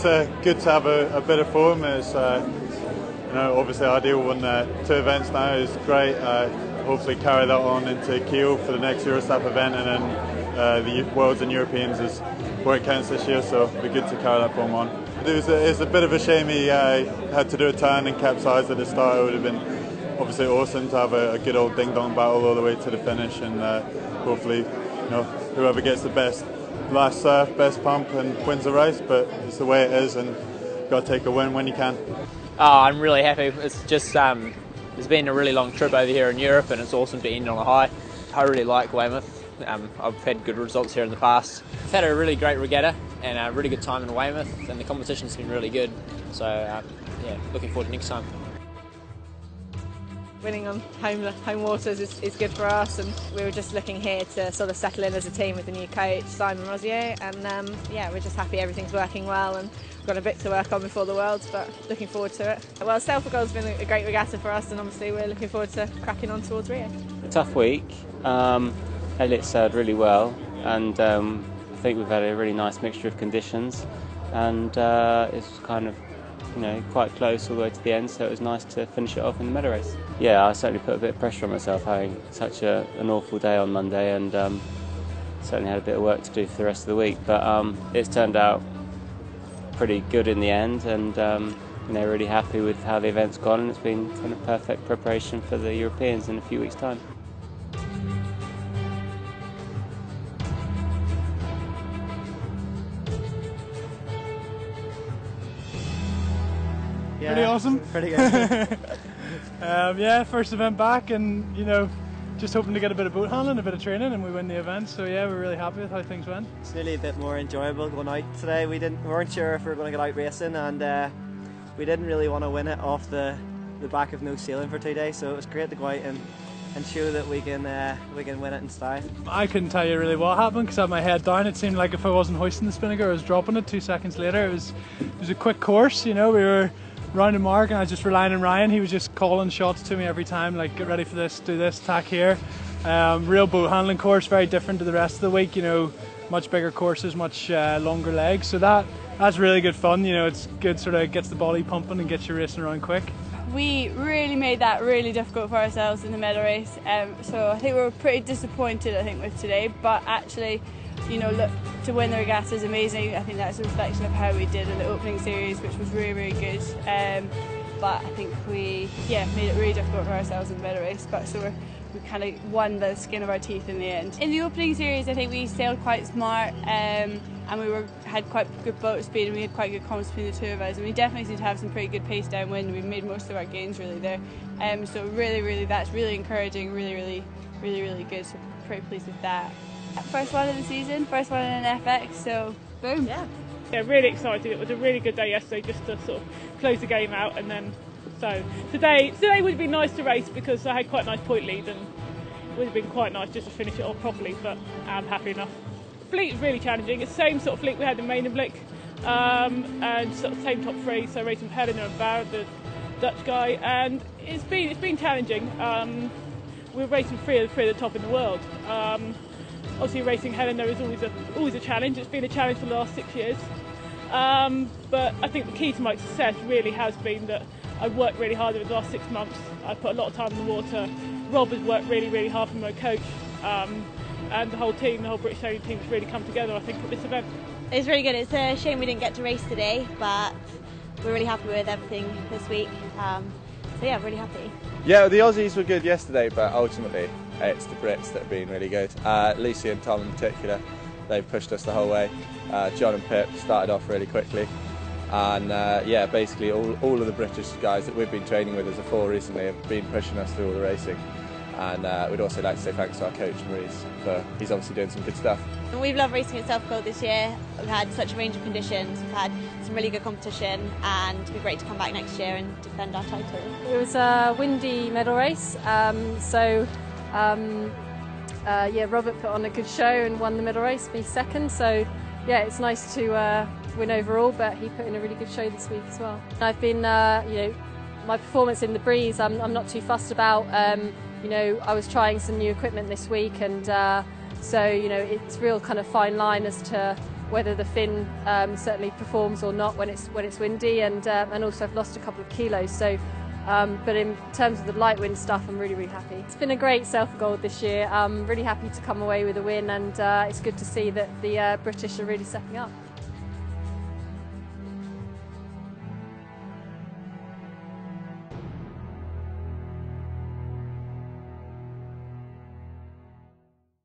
it's good to have a bit of form. It's you know, obviously ideal won 2 events now is great. Hopefully carry that on into Kiel for the next Eurostep event, and then the Worlds and Europeans is where it counts this year, so it'll be good to carry that form on. It's a bit of a shame he had to do a turn and capsize at the start. It would have been obviously awesome to have a good old ding-dong battle all the way to the finish, and hopefully, you know, whoever gets the best last surf, best pump and wins the race, but it's the way it is, and you've got to take a win when you can. Oh, I'm really happy. It's just it's been a really long trip over here in Europe, and it's awesome to end on a high. I really like Weymouth. I've had good results here in the past. I've had a really great regatta and a really good time in Weymouth, and the competition's been really good. So yeah, looking forward to next time. Winning on home waters is good for us, and we were just looking here to sort of settle in as a team with the new coach, Simon Rosier, and yeah, we're just happy everything's working well, and we've got a bit to work on before the Worlds, but looking forward to it. Well, Selfagul's been a great regatta for us, and obviously we're looking forward to cracking on towards Rio. A tough week. Elliot sailed really well, and I think we've had a really nice mixture of conditions, and it's kind of, you know, quite close all the way to the end, so it was nice to finish it off in the medal race. Yeah, I certainly put a bit of pressure on myself having such an awful day on Monday, and certainly had a bit of work to do for the rest of the week, but it's turned out pretty good in the end, and you know, really happy with how the event's gone, and it's been kind of perfect preparation for the Europeans in a few weeks' time. Yeah, pretty awesome. Pretty good. Yeah, first event back, and you know, just hoping to get a bit of boat handling, a bit of training, and we win the event. So yeah, we're really happy with how things went. It's nearly a bit more enjoyable going out today. We weren't sure if we were going to get out racing, and we didn't really want to win it off the back of no sailing for 2 days. So it was great to go out and show that we can win it in style. I couldn't tell you really what happened because I had my head down. It seemed like if I wasn't hoisting the spinnaker, I was dropping it 2 seconds later. It was a quick course, you know. We were round the mark, and I was just relying on Ryan. He was just calling shots to me every time, like, get ready for this, do this, tack here. Real boat handling course, very different to the rest of the week, you know, much bigger courses, much longer legs, so that's really good fun, you know. It's good, sort of gets the body pumping and gets you racing around quick. We really made that really difficult for ourselves in the medal race, so I think we were pretty disappointed, I think, with today, but actually, you know, look, to win the regatta is amazing. I think that's a reflection of how we did in the opening series, which was really, really good. But I think we made it really difficult for ourselves in the medal race, but so we kind of won the skin of our teeth in the end. In the opening series, I think we sailed quite smart, and we had quite good boat speed, and we had quite good comms between the two of us, and we definitely seemed to have some pretty good pace downwind. We made most of our gains really there, so really that's really encouraging, really good. So pretty pleased with that. First one of the season, first one in an FX, so boom. Yeah, really excited. It was a really good day yesterday, just to sort of close the game out, and then so today would be nice to race because I had quite a nice point lead, and it would have been quite nice just to finish it off properly, but I'm happy enough. Fleet is really challenging. It's the same sort of fleet we had in Mainenblick, and sort of same top three, so racing Helena and Barrett, the Dutch guy, and it's been challenging. We're racing three of the top in the world. Obviously, racing Helena is always a challenge. It's been a challenge for the last 6 years. But I think the key to my success really has been that I've worked really hard over the last 6 months. I've put a lot of time in the water. Rob has worked really hard for my coach. And the whole team, the whole British sailing team has really come together, I think, at this event. It's really good. It's a shame we didn't get to race today, but we're really happy with everything this week. So yeah, really happy. Yeah, the Aussies were good yesterday, but ultimately it's the Brits that have been really good. Lucy and Tom in particular, they've pushed us the whole way. John and Pip started off really quickly, and yeah, basically all of the British guys that we've been training with as a four recently have been pushing us through all the racing. And we'd also like to say thanks to our coach Maurice, for he's obviously doing some good stuff. We've loved racing at Selfagul this year. We've had such a range of conditions, we've had some really good competition, and it'll be great to come back next year and defend our title. It was a windy medal race, yeah, Robert put on a good show and won the medal race, me second, so yeah, it's nice to win overall, but he put in a really good show this week as well. I've been, you know, my performance in the breeze I'm not too fussed about. You know, I was trying some new equipment this week, and so, you know, it's real kind of fine line as to whether the fin certainly performs or not when it's windy, and also I've lost a couple of kilos. So, but in terms of the light wind stuff, I'm really happy. It's been a great Self Gold this year. I'm really happy to come away with a win, and it's good to see that the British are really stepping up.